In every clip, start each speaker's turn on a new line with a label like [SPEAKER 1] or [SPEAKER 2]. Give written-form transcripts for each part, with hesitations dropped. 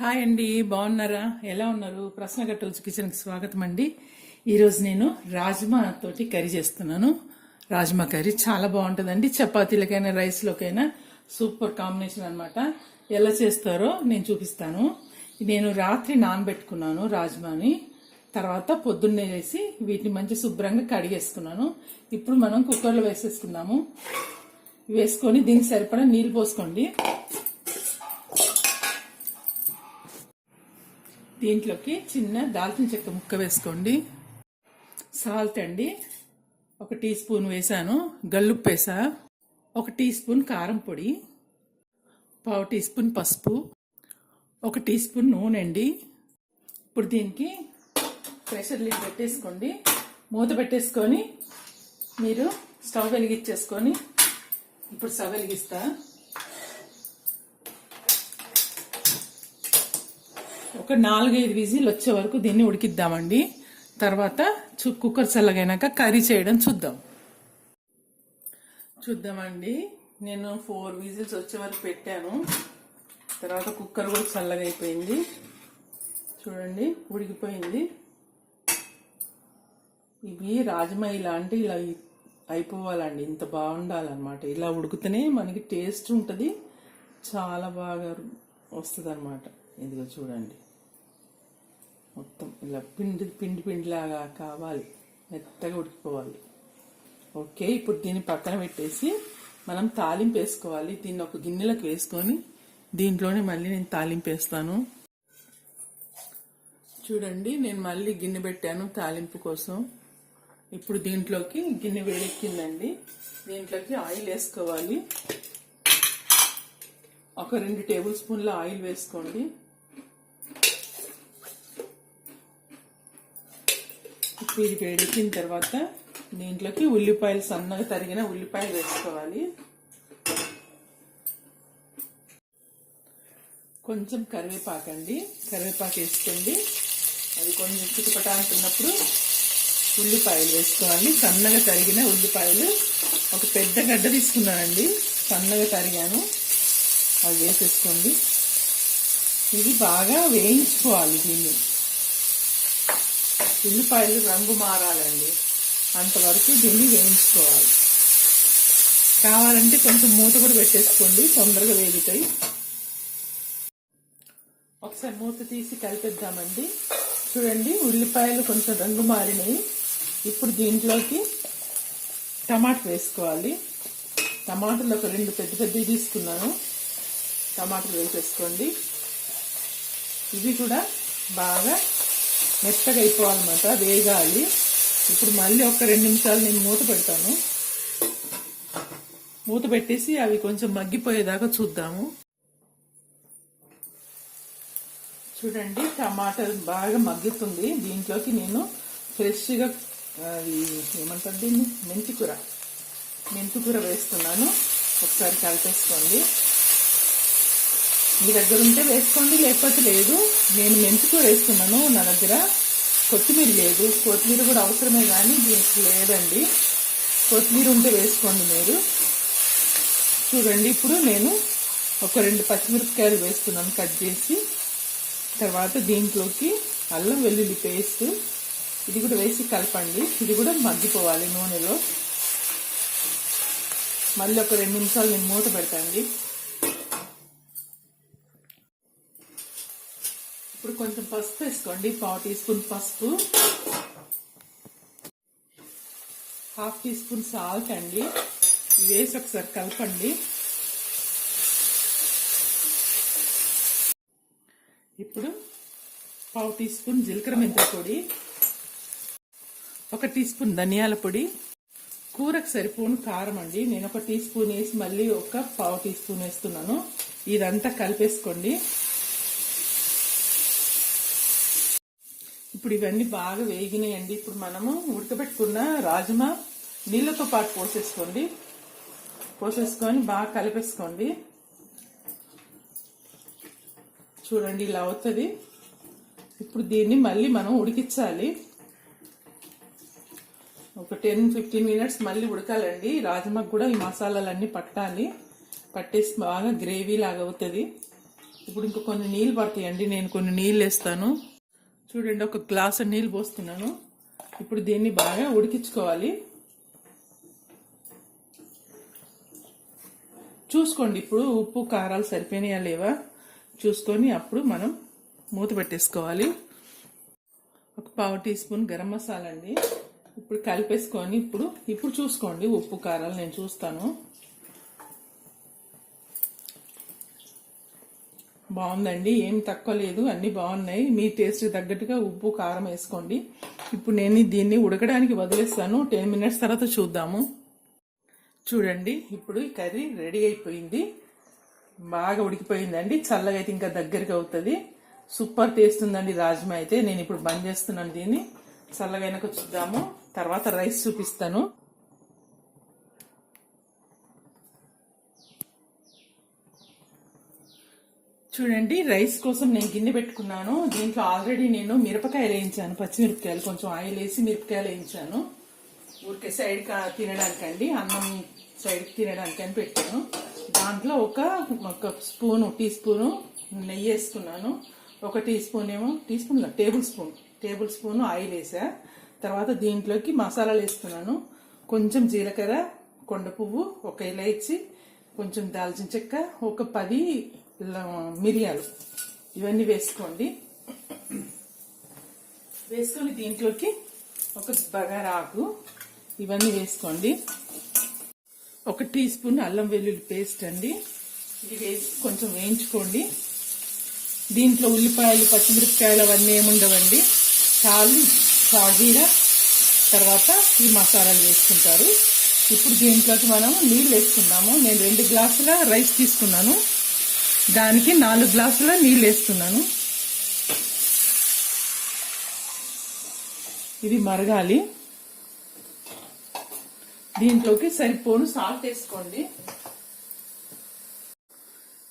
[SPEAKER 1] Hi అండి, బాగున్నారా? ఎలా ఉన్నారు? ప్రశ్న కట్టల్స్ కిచెన్కి స్వాగతం అండి. ఈరోజు నేను రాజ్మా తోటి కర్రీ చేస్తున్నాను. రాజ్మా కర్రీ చాలా బాగుంటుందండి. చపాతీలకైనా రైస్లోకైనా సూపర్ కాంబినేషన్ అనమాట. ఎలా చేస్తారో నేను చూపిస్తాను. నేను రాత్రి నానబెట్టుకున్నాను రాజ్మాని. తర్వాత పొద్దున్నే వేసి వీటిని మంచి శుభ్రంగా కడిగేసుకున్నాను. ఇప్పుడు మనం కుక్కర్లో వేసేసుకుందాము. వేసుకొని దీనికి సరిపడా నీళ్ళు పోసుకోండి. దీంట్లోకి చిన్న దాల్చిన చెక్క ముక్క వేసుకోండి. సాల్ట్ అండి 1 టీ స్పూన్ వేసాను. గల్లుప్పు వేసా. 1 టీ స్పూన్ కారం పొడి, 1/2 టీ స్పూన్ పసుపు, 1 టీ స్పూన్ నూనె అండి. ఇప్పుడు దీనికి ప్రెషర్ లిడ్ పెట్టేసుకోండి. మూత పెట్టేసుకొని మీరు స్టవ్ వెలిగించేసుకొని ఇప్పుడు స్టవ్ వెలిగిస్తా. ఒక 4-5 విజిల్ వచ్చే వరకు దీన్ని ఉడికిద్దామండి. తర్వాత కుక్కర్ చల్లగైనాక కర్రీ చేయడం చూద్దామండి. నేను 4 విజిల్స్ వచ్చే వరకు పెట్టాను. తర్వాత కుక్కర్ కూడా చల్లగా అయిపోయింది. చూడండి, ఉడికిపోయింది. ఇవి రాజ్మా ఇలాంటి ఇలా అయిపోవాలండి. ఇంత బాగుండాలన్నమాట. ఇలా ఉడికితేనే మనకి టేస్ట్ ఉంటుంది, చాలా బాగా వస్తుంది అనమాట. ఇదిగో చూడండి, మొత్తం ఇలా పిండిలాగా కావాలి, మెత్తగా ఉడికిపోవాలి. ఓకే, ఇప్పుడు దీన్ని పక్కన పెట్టేసి మనం తాలింపు వేసుకోవాలి. దీన్ని ఒక గిన్నెలకు వేసుకొని దీంట్లోనే మళ్ళీ నేను తాలింపు వేస్తాను. చూడండి, నేను మళ్ళీ గిన్నె పెట్టాను తాలింపు కోసం. ఇప్పుడు దీంట్లోకి గిన్నె వేడెక్కిందండి. దీంట్లోకి ఆయిల్ వేసుకోవాలి. ఒక 2 టేబుల్ స్పూన్ల ఆయిల్ వేసుకోండి. ఇప్పుడు ఇది వేడెక్కిన తర్వాత దీంట్లోకి ఉల్లిపాయలు, సన్నగా తరిగిన ఉల్లిపాయలు వేసుకోవాలి. కొంచెం కరివేపాకండి, కరివేపాకు వేసుకోండి. అది కొంచెం చిటపట అంటున్నప్పుడు ఉల్లిపాయలు వేసుకోవాలి. సన్నగా తరిగిన ఉల్లిపాయలు ఒక పెద్ద గడ్డ తీసుకున్నానండి, సన్నగా తరిగాను. అది వేసేసుకోండి. ఇది బాగా వేయించుకోవాలి. దీన్ని ఉల్లిపాయలు రంగు మారాలండి, అంతవరకు దీన్ని వేయించుకోవాలి. కావాలంటే కొంచెం మూత కూడా పెట్టేసుకోండి, తొందరగా వేగుతాయి. ఒకసారి మూత తీసి కలిపేద్దామండి. చూడండి, ఉల్లిపాయలు కొంచెం రంగు మారినాయి. ఇప్పుడు దీంట్లోకి టమాటా వేసుకోవాలి. టమాటాలు ఒక 2 పెద్దవి తీసుకున్నాను. టమాటాలు వేసేసుకోండి. ఇవి కూడా బాగా మెత్తగా అయిపోవాలన్నమాట, వేగాలి. ఇప్పుడు మళ్ళీ ఒక 2 నిమిషాలు నేను మూత పెడతాను. మూత పెట్టేసి అవి కొంచెం మగ్గిపోయేదాకా చూద్దాము. చూడండి, టమాటా బాగా మగ్గుతుంది. దీంట్లోకి నేను ఫ్రెష్గా ఏమంటారు దీన్ని, మెంతికూర వేస్తున్నాను. ఒకసారి కలిపేసుకోండి. మీ దగ్గర ఉంటే వేసుకోండి, లేకపోతే లేదు. నేను మెంతికూర వేస్తున్నాను. నా దగ్గర కొత్తిమీర లేదు. కొత్తిమీర కూడా అవసరమే, కానీ దీనికి లేదండి. కొత్తిమీర ఉంటే వేసుకోండి మీరు. చూడండి, ఇప్పుడు నేను ఒక 2 పచ్చిమిరపకాయలు వేస్తున్నాను కట్ చేసి. తర్వాత దీంట్లోకి అల్లం వెల్లుల్లి పేస్ట్, ఇది కూడా వేసి కలపండి. ఇది కూడా మగ్గిపోవాలి నూనెలో. మళ్ళీ ఒక 2 నిమిషాలు నేను మూత పెడతాండి. ఇప్పుడు కొంచెం పసుపు వేసుకోండి. 1/2 టీ స్పూన్ పసుపు, 1/2 టీ స్పూన్ సాల్ట్ అండి. ఇవి వేసి ఒకసారి కలపండి. ఇప్పుడు 1/2 టీ స్పూన్ జీలకర్ర మెంతుల పొడి, 1 టీ స్పూన్ ధనియాల పొడి, కూరకు సరిపోను కారం అండి. నేను 1 టీ స్పూన్ వేసి మళ్ళీ ఒక 1/2 టీ స్పూన్ వేస్తున్నాను. ఇదంతా కలిపేసుకోండి. ఇప్పుడు ఇవన్నీ బాగా వేగినాయండి. ఇప్పుడు మనము ఉడకబెట్టుకున్న రాజ్మా నీళ్ళతో పాటు పోసేసుకొని బాగా కలిపేసుకోండి. చూడండి, ఇలా అవుతుంది. ఇప్పుడు దీన్ని మళ్ళీ మనం ఉడికించాలి. ఒక 10-15 మినిట్స్ మళ్ళీ ఉడకాలండి. రాజ్మాకు కూడా ఈ మసాలాలన్నీ పట్టాలి. పట్టేసి బాగా గ్రేవీ లాగా అవుతుంది. ఇప్పుడు ఇంకో కొన్ని నీళ్ళు పడతాయండి. నేను కొన్ని నీళ్ళు వేస్తాను. చూడండి, ఒక గ్లాసు నీళ్ళు పోస్తున్నాను. ఇప్పుడు దీన్ని బాగా ఉడికించుకోవాలి. చూసుకోండి ఇప్పుడు ఉప్పు కారాలు సరిపోయినాయా లేవా చూసుకొని అప్పుడు మనం మూత పెట్టేసుకోవాలి. ఒక 1/2 టీ స్పూన్ గరం మసాలా అండి. ఇప్పుడు కలిపేసుకొని ఇప్పుడు చూసుకోండి ఉప్పు కారాలు నేను చూస్తాను. బాగుందండి, ఏం తక్కువ లేదు, అన్ని బాగున్నాయి. మీ టేస్ట్ తగ్గట్టుగా ఉప్పు కారం వేసుకోండి. ఇప్పుడు నేను దీన్ని ఉడకడానికి వదిలేస్తాను. 10 మినిట్స్ తర్వాత చూద్దాము. చూడండి, ఇప్పుడు ఈ కర్రీ రెడీ అయిపోయింది. బాగా ఉడికిపోయిందండి. చల్లగా అయితే ఇంకా దగ్గరికి అవుతుంది. సూపర్ టేస్ట్ ఉందండి రాజ్మా అయితే. నేను ఇప్పుడు బంద్ చేస్తున్నాను దీన్ని. చల్లగా అయినాక చూద్దాము. తర్వాత రైస్ చూపిస్తాను. చూడండి, రైస్ కోసం నేను గిన్నె పెట్టుకున్నాను. దీంట్లో ఆల్రెడీ నేను మిరపకాయలు వేయించాను, పచ్చిమిరపకాయలు కొంచెం ఆయిల్ వేసి మిరపకాయలు వేయించాను. ఊరికే సైడ్ తినడానికండి, అన్నం సైడ్ తినడానికి అని పెట్టాను. దాంట్లో ఒక టీ స్పూను నెయ్యి వేసుకున్నాను. ఒక teaspoon tablespoon oil వేసా. తర్వాత దీంట్లోకి మసాలాలు వేస్తున్నాను. కొంచెం జీలకర్ర, కొండ పువ్వు, ఒక ఇలాచి, కొంచెం దాల్చిన చెక్క, ఒక 10 మిరియాలు, ఇవన్నీ వేసుకోండి. వేసుకొని దీంట్లోకి ఒక బగారా ఆకు, ఇవన్నీ వేసుకోండి. ఒక టీ స్పూన్ అల్లం వెల్లుల్లి పేస్ట్ అండి, ఇది వేసి కొంచెం వేయించుకోండి. దీంట్లో ఉల్లిపాయలు, పచ్చిమిరపకాయలు అవన్నీ ఏముండవండి. చాలు సాజీరా, తర్వాత ఈ మసాలాలు వేసుకుంటారు. ఇప్పుడు దీంట్లోకి మనం నీళ్ళు వేసుకున్నాము. నేను 2 గ్లాసుల రైస్ తీసుకున్నాను, దానికి 4 గ్లాసుల నీళ్ళు వేస్తున్నాను. ఇది మరగాలి. దీంట్లోకి సరిపోను సాల్ట్ వేసుకోండి.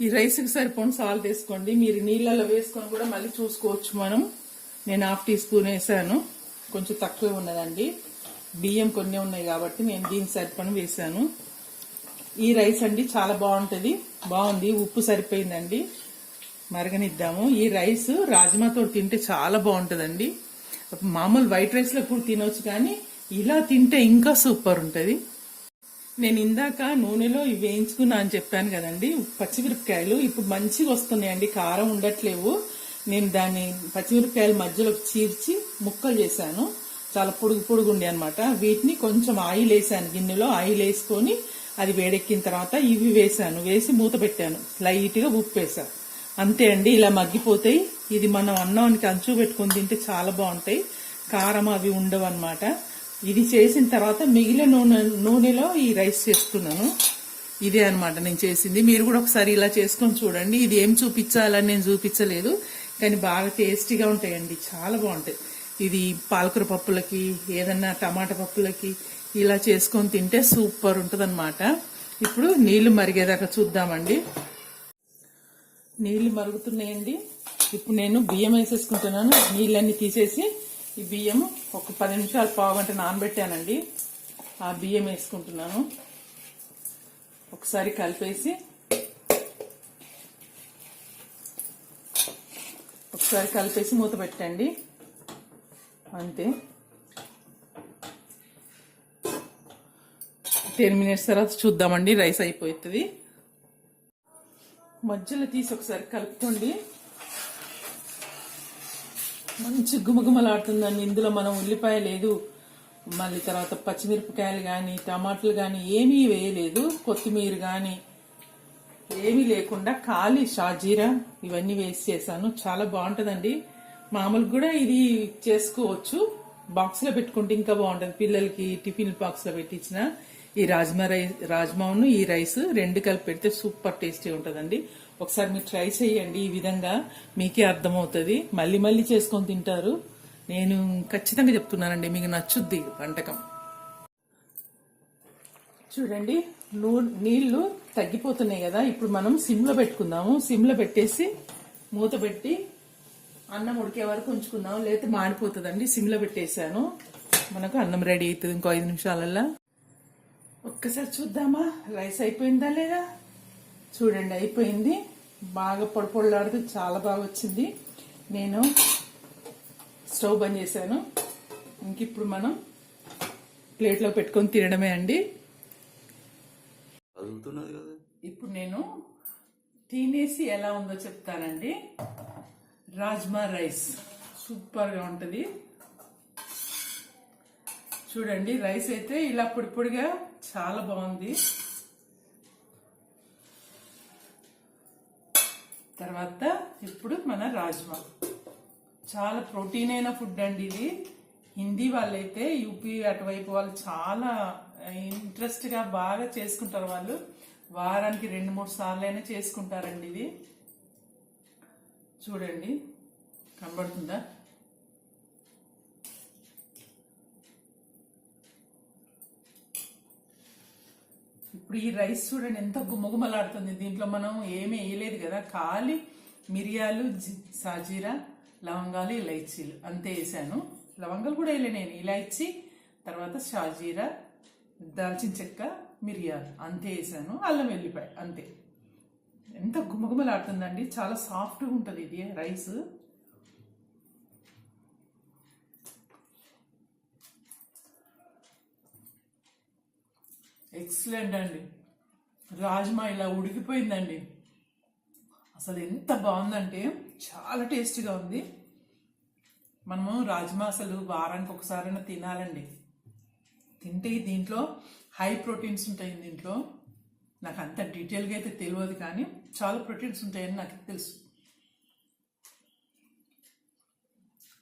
[SPEAKER 1] ఈ రైస్కి సరిపోను సాల్ట్ వేసుకోండి. మీరు నీళ్ళలో వేసుకొని కూడా మళ్ళీ చూసుకోవచ్చు. నేను 1/2 టీ స్పూన్ వేసాను, కొంచెం తక్కువే ఉన్నదండి. బియ్యం కొన్ని ఉన్నాయి కాబట్టి నేను దీనికి సరిపని వేసాను. ఈ రైస్ అండి చాలా బాగుంది. ఉప్పు సరిపోయిందండి. మరగనిద్దాము. ఈ రైస్ రాజ్మాతో తింటే చాలా బాగుంటుందండి. మామూలు వైట్ రైస్ లో కూడా తినవచ్చు, కానీ ఇలా తింటే ఇంకా సూపర్ ఉంటుంది. నేను ఇందాక నూనెలో వేయించుకున్నా అని చెప్పాను కదండి. పచ్చిమిరపకాయలు ఇప్పుడు మంచిగా వస్తున్నాయండి, కారం ఉండట్లేవు. నేను దాన్ని పచ్చిమిరపకాయల మధ్యలో చీర్చి ముక్కలు చేశాను. చాలా పొడుగు ఉండే అనమాట. వీటిని కొంచెం ఆయిల్ వేసాను, గిన్నెలో ఆయిల్ వేసుకొని అది వేడెక్కిన తర్వాత ఇవి వేసి మూత పెట్టాను. లైట్ గా ఉప్పు వేసాను. అంతే అండి, ఇలా మగ్గిపోతాయి. ఇది మనం అన్నానికి అంచు పెట్టుకొని తింటే చాలా బాగుంటాయి. కారం అవి ఉండవు అనమాట. ఇది చేసిన తర్వాత మిగిలిన నూనెలో ఈ రైస్ చేస్తున్నాను. ఇదే అనమాట నేను చేసింది. మీరు కూడా ఒకసారి ఇలా చేసుకొని చూడండి. ఇది ఏం చూపించాలని నేను చూపించలేదు, కానీ బాగా టేస్టీగా ఉంటాయండి, చాలా బాగుంటాయి. ఇది పాలకూర పప్పులకి, ఏదన్నా టమాటా పప్పులకి ఇలా చేసుకొని తింటే సూపర్ ఉంటుంది అనమాట. ఇప్పుడు నీళ్లు మరిగేదాకా చూద్దామండి. నీళ్లు మరుగుతున్నాయండి. ఇప్పుడు నేను బియ్యం వేసేసుకుంటున్నాను. నీళ్ళన్నీ తీసేసి ఈ బియ్యం ఒక 10 నిమిషాలు, పావు గంట నానబెట్టానండి. ఆ బియ్యం వేసుకుంటున్నాను. ఒకసారి కలిపేసి మూత పెట్టండి. అంతే. 10 మినిట్స్ తర్వాత చూద్దామండి. రైస్ అయిపోతుంది. మధ్యలో తీసి ఒకసారి కలుపుకోండి. మంచి గుమగుమలాడుతుందండి. ఇందులో మనం ఉల్లిపాయ లేదు, మళ్ళీ తర్వాత పచ్చిమిరపకాయలు కానీ టమాటాలు కానీ ఏమీ వేయలేదు, కొత్తిమీర కానీ ఏమీ లేకుండా ఖాళీ షాజీరా ఇవన్నీ వేసి చేశాను. చాలా బాగుంటుందండి. మామూలుగా కూడా ఇది చేసుకోవచ్చు. బాక్స్ లో పెట్టుకుంటే ఇంకా బాగుంటుంది. పిల్లలకి టిఫిన్ బాక్స్ లో పెట్టించిన ఈ రాజ్మాను ఈ రైస్ 2 కలిపి పెడితే సూపర్ టేస్టీ ఉంటుందండి. ఒకసారి మీరు ట్రై చేయండి. ఈ విధంగా మీకే అర్థమవుతుంది. మళ్ళీ చేసుకొని తింటారు. నేను ఖచ్చితంగా చెప్తున్నానండి, మీకు నచ్చుద్ది వంటకం. చూడండి, నీళ్లు తగ్గిపోతున్నాయి కదా. ఇప్పుడు మనం సిమ్ లో పెట్టుకుందాము. సిమ్ లో పెట్టేసి మూత పెట్టి అన్నం ఉడికే వరకు ఉంచుకుందాం, లేకపోతే మాడిపోతుందండి. సిమ్ లో పెట్టేశాను. మనకు అన్నం రెడీ అవుతుంది ఇంకో 5 నిమిషాలల్లా. ఒక్కసారి చూద్దామా రైస్ అయిపోయిందా లేదా? చూడండి, అయిపోయింది. బాగా పొడి పొడిలాడుతూ చాలా బాగా వచ్చింది. నేను స్టవ్ బంద్ చేశాను. ఇంక ఇప్పుడు మనం ప్లేట్లో పెట్టుకొని తినడమే అండి. ఇప్పుడు నేను తినేసి ఎలా ఉందో చెప్తానండి. రాజ్మా రైస్ సూపర్గా ఉంటుంది. చూడండి, రైస్ అయితే ఇలా పొడి పొడిగా చాలా బాగుంది. తర్వాత ఇప్పుడు మన రాజ్మా చాలా ప్రోటీన్ అయిన ఫుడ్ అండి ఇది. హిందీ వాళ్ళైతే యూపీ అటువైపు వాళ్ళు చాలా ఇంట్రెస్ట్గా బాగా చేసుకుంటారు. వాళ్ళు వారానికి 2-3 సార్లు అయినా చేసుకుంటారండి ఇది. చూడండి, కనబడుతుందా? ఇప్పుడు ఈ రైస్ చూడండి ఎంత గుమ్మగుమ్మలాడుతుంది. దీంట్లో మనం ఏమీ వేయలేదు కదా, ఖాళీ మిరియాలు, సాజీరా, లవంగాలు, ఇలైచీలు అంతే వేసాను. లవంగాలు కూడా వేయలే నేను, ఇలైచీ తర్వాత షాజీరా, దాల్చిన చెక్క, మిరియాలు అంతే వేసాను. అల్లం వెల్లిపాయ అంతే. ఎంత గుమ్మగుమ్మలాడుతుందండి, చాలా సాఫ్ట్గా ఉంటుంది ఇది రైస్. ఎక్సలెంట్ అండి. రాజ్మా ఇలా ఉడికిపోయిందండి. అసలు ఎంత బాగుందంటే చాలా టేస్టీగా ఉంది. మనము రాజ్మా అసలు వారానికి ఒకసారైనా తినాలండి. తింటే దీంట్లో హై ప్రోటీన్స్ ఉంటాయి. దీంట్లో నాకు అంత డీటెయిల్గా అయితే తెలియదు, కానీ చాలా ప్రోటీన్స్ ఉంటాయని నాకు తెలుసు.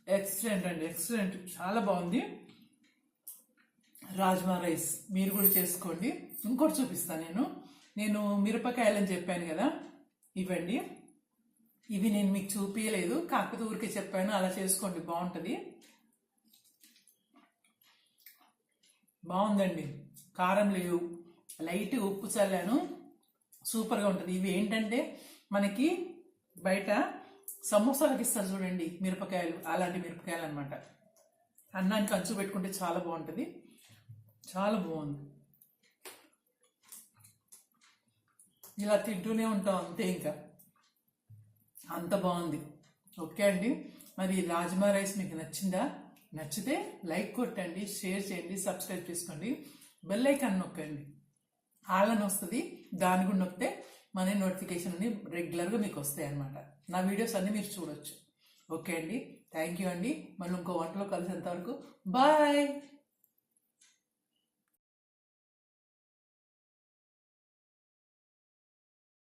[SPEAKER 1] ఎక్సలెంట్ అండి, ఎక్సలెంట్, చాలా బాగుంది రాజ్మా రైస్. మీరు కూడా చేసుకోండి. ఇంకోటి చూపిస్తాను. నేను మిరపకాయలని చెప్పాను కదా, ఇవ్వండి. ఇవి నేను మీకు చూపించలేదు, కాకపోతే ఊరికే చెప్పాను. అలా చేసుకోండి, బాగుంటుంది. బాగుందండి, కారం లేవు, లైట్ ఉప్పు చల్లాను, సూపర్గా ఉంటుంది. ఇవి ఏంటంటే మనకి బయట సమోసాలకు ఇస్తారు చూడండి మిరపకాయలు, అలాంటి మిరపకాయలు అనమాట. అన్నానికి అంచు పెట్టుకుంటే చాలా బాగుంటుంది. చాలా బాగుంది. ఇలా తింటూనే ఉంటాం అంతే, ఇంకా అంత బాగుంది. ఓకే అండి, మరి రాజ్మా రైస్ మీకు నచ్చిందా? నచ్చితే లైక్ కొట్టండి, షేర్ చేయండి, సబ్స్క్రైబ్ చేసుకోండి, బెల్ ఐకాన్ నొక్కండి. ఆలని వస్తుంది, దాని కూడా నొక్కితే మన నోటిఫికేషన్ అన్ని రెగ్యులర్గా మీకు వస్తాయి అన్నమాట. నా వీడియోస్ అన్నీ మీరు చూడొచ్చు. ఓకే అండి, థ్యాంక్ యూ అండి. మళ్ళీ ఇంకో వంటలో కలిసేంత వరకు బాయ్.